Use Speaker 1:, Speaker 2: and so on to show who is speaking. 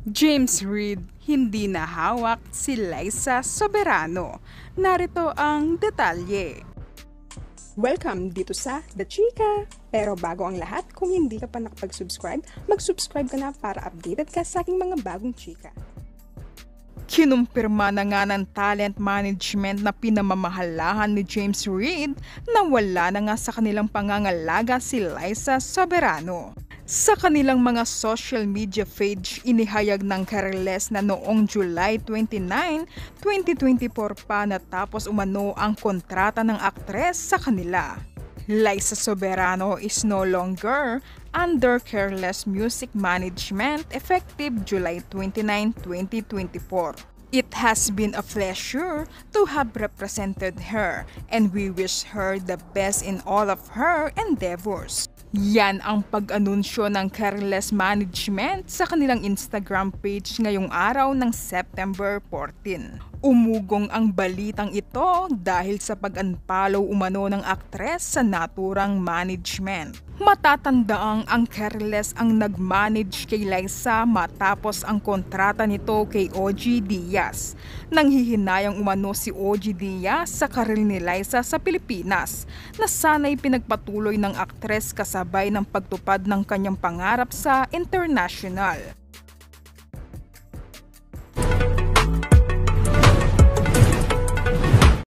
Speaker 1: James Reid, hindi na hawak si Liza Soberano. Narito ang detalye.
Speaker 2: Welcome dito sa The Chika! Pero bago ang lahat, kung hindi ka pa nakapag-subscribe, mag-subscribe ka na para updated ka sa aking mga bagong chika.
Speaker 1: Kinumpirma na nga ng talent management na pinamamahalahan ni James Reid na wala na nga sa kanilang pangangalaga si Liza Soberano. Sa kanilang mga social media page, inihayag ng Careless na noong July 29, 2024 pa natapos umano ang kontrata ng aktres sa kanila. Liza Soberano is no longer under Careless Music Management effective July 29, 2024. It has been a pleasure to have represented her and we wish her the best in all of her endeavors. Yan ang pag-anunsyo ng Careless Management sa kanilang Instagram page ngayong araw ng September 14. Umugong ang balitang ito dahil sa pag-unfollow umano ng aktres sa naturang management. Matatandaang ang Careless ang nag-manage kay Liza matapos ang kontrata nito kay OG Diaz. Nanghihinayang umano si OG Diaz sa karil ni Liza sa Pilipinas na sana'y pinagpatuloy ng aktres kasabay ng pagtupad ng kanyang pangarap sa international.